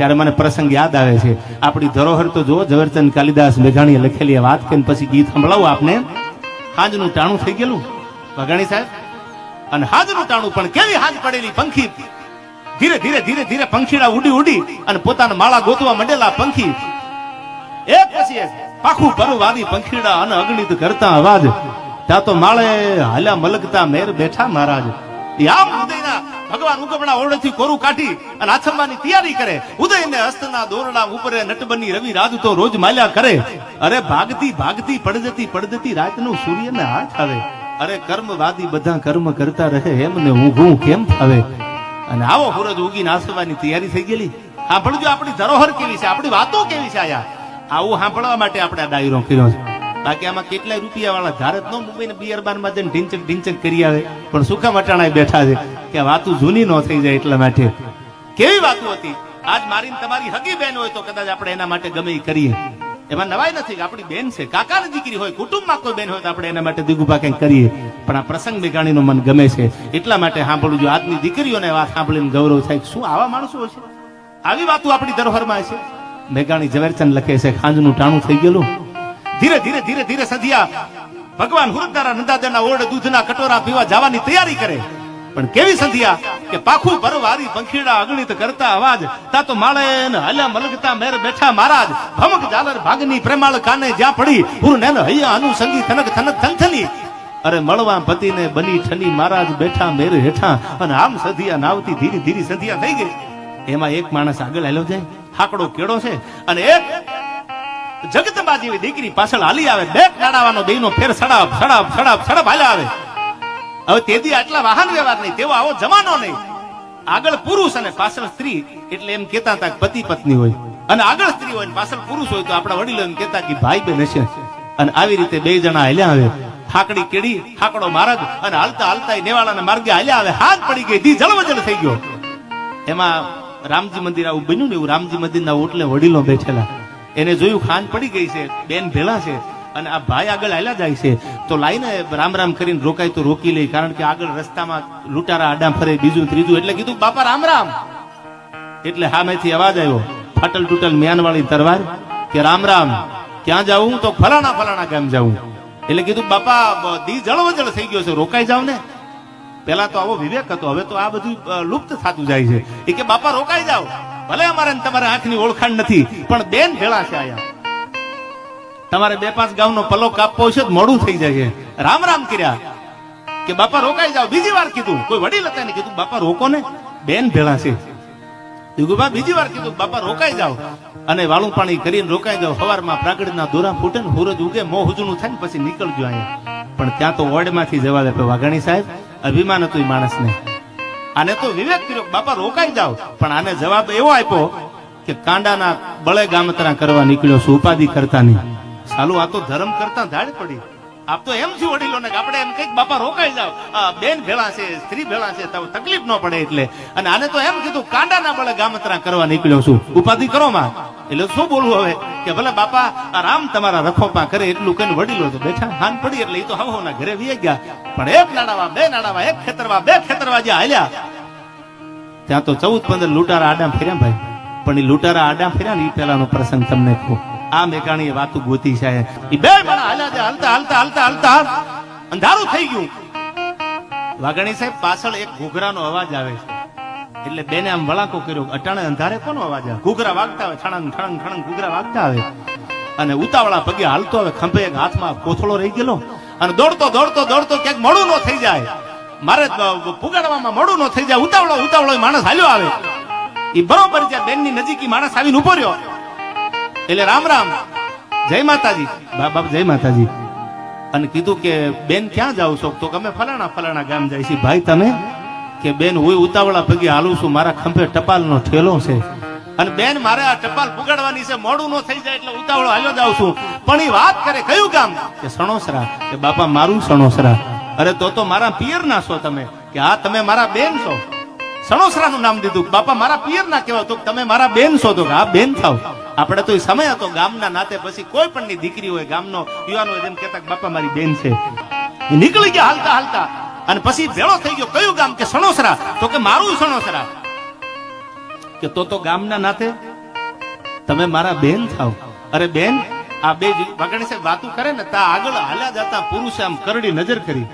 ત્યારે મને પ્રસંગ યાદ આવે છે. આપણી ધરોહર તો જુઓ, ઝવેરચંદ કાલિદાસ મેઘાણીએ લખેલી વાત કરીને પછી ગીત સંભળાવું આપને. હાંજનું ટાણું થઈ ગયેલું વાઘાણી સાહેબ, અને હાંજનું ટાણું પણ કેવી હાંજ પડેલી. પંખી ધીરે ધીરે ધીરે ધીરે પંખીડા ઉડી ઉડી અને પોતાના માળા ગોતવા માંડેલા. પંખી એક પછી એક પાખું પરવાદી પંખીડા અને અગણિત કરતા અવાજ. ત્યાં તો માળે હાલ્યા મલકતા મેર બેઠા મહારાજ. આમ ઉદયના ભગવાન ઉગમણા ઓરડેથી કોરું કાઢી અને આથમવાની તૈયારી કરે. ઉદયને હસ્તના દોરડા ઉપર નટબની રવિ રાજ તો રોજ માલ્યા કરે. અરે ભાગતી ભાગતી પડજતી રાતનું સૂર્યને હાથ આવે. અરે કર્મવાદી બધા કર્મ કરતા રહે એમને ઊંઘું કેમ ફાવે. અને આવો સૂરજ ઉગીને આસવાની તૈયારી થઈ ગયેલી. સાંભળજો આપણી ધરોહર કેવી છે, આપણી વાતો કેવી છે. આયા આવું સાંભળવા માટે આપણે આ ડાયરો કર્યો છે. બાકી આમાં કેટલાય રૂપિયા વાળા ધારત નો મુંબઈ બિયર બાર માં જઈને ઢીંચક કરી આવે, પણ સુખા મટાણા બેઠા છે કે વાતું જૂની ન થઈ જાય એટલા માટે. કેવી વાતો હતી. આજ મારી તમારી હગી બેન હોય તો કદાચ આપણે એના માટે ગમે એ કરીએ, એમાં નવાઈ નથી. આપણી બેન છે, કાકાની દીકરી હોય, કુટુંબમાં કોઈ બેન હોય તો આપણે એના માટે દીગુભા કંઈક કરીએ. પણ આ પ્રસંગ મેઘાણીનો મન ગમે છે એટલા માટે સાંભળવું જોઈએ. આજની દીકરીઓને વાત સાંભળીને ગૌરવ થાય. શું આવા માણસો હશે, આવી વાતો આપણી ધરોહરમાં છે. મેઘાણી ઝવેરચંદ લખે છે, ખાંજનું ટાણું થઈ ગયેલું. ધીરે ધીરે ધીરે ધીરે સંધ્યા ભગવાન હુરદારા નંદાદેવના ઓરડે દૂધના કટોરા પીવા જવાની તૈયારી કરે. પણ કેવી સંધ્યા કે પાખું પરવારી પંખીડા અગણિત કરતા અવાજ. તા તો માળે હાલ્યા મલગતા મેર બેઠા મહારાજ. ભમક ઝાલર ભાગની પ્રેમાળ કાને જ્યાં પડી હુરને હૈયા અનુસંગી થનક થનક થનથની. અરે મળવા પતિને બની ઠની મહારાજ બેઠા મેર હેઠા. અને આમ સંધ્યા નાવતી ધીરે ધીરે સંધ્યા થઈ ગઈ. એમાં એક માણસ આગળ હાલ્યો જાય, હાકડો કેળો છે, અને એક જગતબા જેવી દીકરી પાછળ હાલી આવે. બે નાડાવાનો બેનો ફેર સડાપ સડાપ સડાપ સડાપ હાલ્યા આવે. હવે તેથી આટલા વાહન વ્યવહાર નહીં, તેવો આવો જમાનો નહીં. આગળ પુરુષ અને પાછળ સ્ત્રી, એટલે એમ કેતા હતા પતિ પત્ની હોય, અને આગળ સ્ત્રી હોય પાછળ પુરુષ હોય તો આપણા વડીલો એમ કેતા કે ભાઈ બેન હશે. અને આવી રીતે બે જણા હાલ્યા આવે. હાકડી કેડી, હાકડો માર્ગ, અને હાલતા હાલતા નેવાળાના માર્ગે હાલ્યા આવે. હાથ પડી ગઈ, દી જળવજળ થઈ ગયો. એમાં રામજી મંદિર આવું બન્યું ને, એવું રામજી મંદિરના ઓટલે વડીલો બેઠેલા. એને જોયું ખાન પડી ગઈ છે, બેન ભેળા છે, અને આ ભાઈ આગળ હાલ્યા જાય છે. તો લાઈને રામ રામ કરીને રોકાય તો રોકી લે, કારણ કે આગળ રસ્તામાં લૂંટારા આડા ફરે, બીજું ત્રીજું. એટલે કીધું બાપા રામ રામ. એટલે સામેથી અવાજ આવ્યો, ફાટલ તૂટલ મ્યાનવાળી તરવાર, કે રામ રામ. ક્યાં જાઉં? તો ફલાણા ફલાણા ગામ જાઉં. એટલે કીધું બાપા દી જળવજળ થઈ ગયો છે, રોકાઈ જાવ ને. પેલા તો આવો વિવેક હતો, હવે તો આ બધું લુપ્ત થતું જાય છે. એ કે બાપા રોકાઈ જાવ, ભલે અમારે તમારે આંખની ઓળખાણ નથી, પણ બેન ભેળા છે આયા. તમારે 2-5 ગામનો પલ્લો કાપવો છે, મોડું થઈ જાય છે. રામ રામ કર્યા કે બાપા રોકાઈ જાવ. બીજી વાર કીધું, કોઈ વડીલ હતા ને કીધું બાપા રોકો ને, બેન ભેળા છે. બીજી વાર કીધું બાપા રોકાઈ જાવ. અને વાળું પાણી કરીને રોકાઈ જાવ. સવારમાં પ્રાગડના દોરા ફૂટે ને સૂરજ ઉગે, મોં હુજનું થાય ને પછી નીકળજો અહીંયા. પણ ત્યાં તો ઓરડમાંથી જવા દે. વાઘાણી સાહેબ અભિમાન હતું માણસને. આને તો વિવેક કર્યો, બાપા રોકાઈ જાવ. પણ આને જવાબ એવો આપ્યો કે કાંડાના બળે ગામતરા કરવા નીકળ્યો છું, ઉપાધિ કરતા નહીં. સાલું આ તો ધર્મ કરતા ધાડ પડી. આપ તો એમ છું વડીલો ને આપણે એમ કઈક બાપા રોકાઈ જાવ, બેન ભેળા છે, સ્ત્રી ભેળા છે, તો તકલીફ ન પડે એટલે. અને આને તો એમ કીધું કાંડાના બળે ગામતરા કરવા નીકળ્યો છું, ઉપાધિ કરો માં. એટલે શું બોલવું હવે કે ભલે બાપા આરામ તમારા રખોપા કરે એટલું કઈ. વડીલો તો બેઠા, હાન પડી એટલે એ તો હવના ઘરે વી ગયા. પણ એક નાડાવા, બે નાડાવા, એક ખેતરવા, બે ખેતરવા જે હાલ્યા, ત્યાં તો 14-15 લૂંટારા આડા ફેર્યા ભાઈ. પણ એ લૂંટારા આડા ફેર્યા ને એ પેલાનો પ્રસંગ તમને કહું. આ મેઘાણીએ વાતું ગોતી છે. એ બે માણા હાલ્યા છે, હાલતા હાલતા હાલતા હાલતા અંધારું થઈ ગયું. વાઘાણી સાહેબ પાછળ એક ઘૂઘરાનો અવાજ આવે છે. એટલે બેને આમ વળાંકો કર્યો, અટાણે અંધારે કોનો અવાજ આવે? ઘૂઘરા વાગતા આવે, ઠણંગ ઠણંગ ઠણંગ ઘૂઘરા વાગતા આવે. અને ઉતાવળા પગે હાલતો આવે. ખંભે એક હાથમાં કોથળો રહી ગયેલો, અને દોડતો દોડતો દોડતો ક્યાંક મોડું ન થઈ જાય, મારે પુગાડવામાં મોડું ન થઈ જાય, ઉતાવળો ઉતાવળો માણસ હાલ્યો આવે. એ બરોબર જ્યાં બેનની નજીક માણસ આવીને ઉભો રહ્યો. એટલે રામ રામ, જય માતાજી. બાબા જય માતાજી. અને કીધું કે બેન ક્યાં જાવ છો? તો અમે ફલાણા ફલાણા ગામ જાય છે. ભાઈ તમે? કે બેન હું ઉતાવળા પગે હાલું છું, મારા ખંભે ટપાલનો ઠેલો છે, અને બેન મારે આ ટપાલ પુગાડવાની છે, મોડું ન થઈ જાય એટલે ઉતાવળો હાલ્યો જાઉં છું. પણ એ વાત કરે કયું ગામ? કે સણોસરા. કે બાપા મારું સણોસરા. અરે તો મારા પિયર ના છો તમે? કે હા તમે મારા બેન છો. સણોસરા નું નામ દીધું. બાપા મારા પિયર ના કહેવાય? તો તમે મારા બેન છો. તો હા બેન થાવ. આપણે તો એ સમય હતો ગામના નાતે, પછી કોઈ પણ ની દીકરી હોય, ગામનો યુવાન હોય, એમ કહેતા બાપા મારી બેન છે. નીકળી ગયા હાલતા હાલતા, અને પછી ભેળો થઈ ગયો. કયું ગામ? કે સણોસરા. તો કે મારું સણોસરા. કે તો ગામના નાતે તમે મારા બેન થાવ. અરે બેન, આ બે વાઘાણી સાહેબ વાતું કરે ને તા આગળ હાલ્યા જતા પુરુષે આમ કરડી નજર કરી.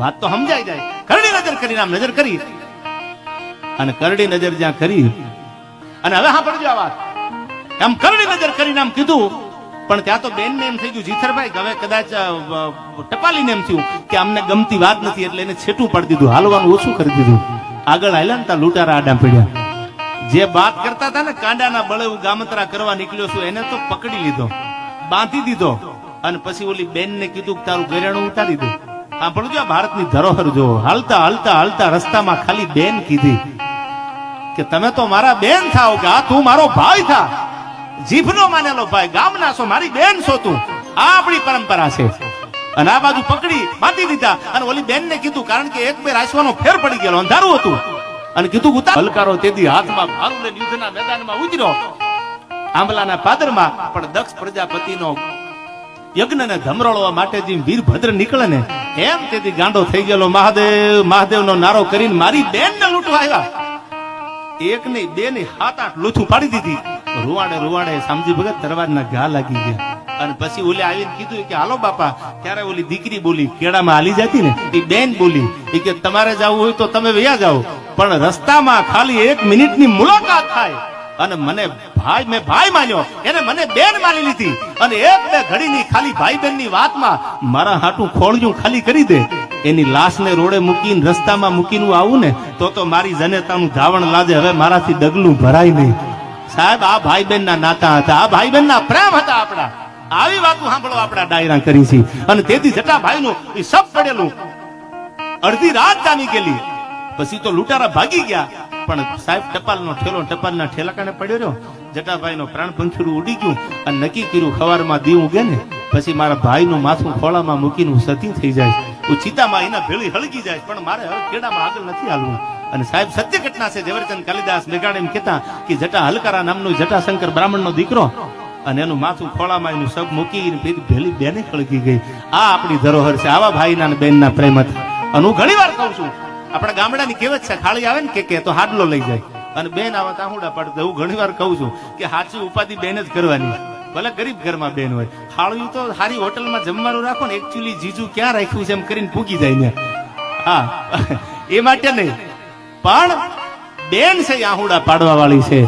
વાત તો સમજાઈ જાય. કરડી નજર કરીને આમ નજર કરી અને કરડી નજર જ્યાં કરી અને હવે હા પડજો આ વાત. આમ કરડી નજર કરીને આમ કીધું, પણ ત્યાં તો બેન ને એમ થઈ ગયું જીથરભાઈ કે હવે કદાચ ટપાલીને એમ થયું કે અમને ગમતી વાત નથી, એટલે એને છેટું પાડી દીધું, હાલવાનું ઓછું કરી દીધું. આગળ હાલ્યા ને ત્યાં લૂંટારા આડા પડ્યા. જે વાત કરતા હતા ને કાંડાના બળે હું ગામતરા કરવા નીકળ્યો છું, એને તો પકડી લીધો, બાંધી દીધો અને પછી ઓલી બેન ને કીધું કે તારું ઘરેણું ઉતારી દે. હા પણ જો ભારતની ધરોહર જો હાલતા હાલતા હાલતા રસ્તામાં ખાલી બેન કીધી કે તમે તો મારા બેન થાવ, કે આ તું મારો ભાઈ થા, જીભનો માનેલો ભાઈ, ગામના છો, મારી બેન છો તું. આ આપણી પરંપરા છે. અને આ બાજુ પકડી બાંધી દીધા અને ઓલી બેન ને કીધું, કારણ કે એક બે રાશવાનો ફેર પડી ગયેલો, અંધારું હતું, અને કીધું ઉતાર. હલકારો તેથી હાથમાં ભારું લઈને યુદ્ધના મેદાનમાં ઉતર્યો આંબલાના પાદરમાં. પણ દક્ષ પ્રજાપતિનો યજ્ઞને ધમરોળવા માટે જે વીરભદ્ર નીકળે ને એમ તેથી ગાંડો થઈ ગયેલો. મહાદેવ મહાદેવનો નારો કરીને મારી બેન ને લૂંટવા આવ્યા. એક નહીં બે નહીં 7-8 લૂથું પાડી દીધી. રૂવાડે રૂવાડે શામજી ભગત તરવારના ઘા લાગી ગયા. અને પછી ઓલે આવીને કીધું કે હાલો બાપા. ત્યારે ઓલી દીકરી બોલી, કેળામાં હાલી જતી ને એ બેન બોલી કે તમારે જવું હોય તો તમે વયા જાઓ, પણ રસ્તામાં ખાલી 1 મિનિટની મુલાકાત થાય અને મને ભાઈ, મેં ભાઈ માન્યો, એને મને બેન માની લીધી, અને 1-2 ઘડીની ખાલી ભાઈ બેન ની વાતમાં મારા હાટું ખોળિયું ખાલી કરી દે, એની લાશને રોડે મૂકીને રસ્તામાં મૂકીને આવું ને તો મારી જનેતાનું ધાવણ લાજે. હવે મારાથી ડગલું ભરાય નહીં. સાહેબ, આ ભાઈ બેન ના નાતા હતા, આ ભાઈ બેન ના પ્રેમ હતા આપણા. આવી વાતો સાંભળો આપણા ડાયરા કરી છે. અને તેથી જટાભાઈ નું એ સબ પડેલું અડધી રાત જામી ગયેલી. પછી તો લૂંટારા ભાગી ગયા, પણ સાહેબ ટપાલનો ઠેલો ટપાલના ઠેલાકાને પડ્યો રહ્યો. જટાભાઈ નો પ્રાણ પંખીડું ઉડી ગયું અને નક્કી કર્યું ખવારમાં દી ઉગે ને પછી મારા ભાઈ નું માથું ખોળામાં મૂકીને હું સતી થઈ જાય, હું ચિતામાં એના ભેળી હળગી જાય, પણ મારે હવે ખેડામાં આગળ નથી હાલવું. અને સાહેબ સત્ય ઘટના છે. ઝવેરચંદ કાલિદાસ મેઘાણી એમ કહેતા કે જટા હલકારા નામનો જટાશંકર બ્રાહ્મણનો દીકરો, અને એનું માથું ખોળામાં એનું સબ મૂકીને ભેલી બેને ખળગી ગઈ. આ આપણી ધરોહર છે. આવા ભાઈના અને બેનના પ્રેમ હતા. અને હું ઘણી વાર કહું છું, આપણા ગામડાની કહેવત છે, ખાળી આવે ને કે તો હાડલો લઈ જાય અને બેન આવા તાહુડા પડતા. હું ઘણી વાર કહું છું કે સાચી ઉપાધિ બેન જ કરવાની, ભલે ગરીબ ઘરમાં બેન હોય. હાળ્યું તો સારી હોટલમાં જમવાનું રાખો ને, એકચ્યુઅલી જીજુ ક્યાં રાખ્યું છે એમ કરીને પૂગી જાય ને. હા, એ માટે નહીં, પણ બેન છે આહુડા પાડવા વાળી છે.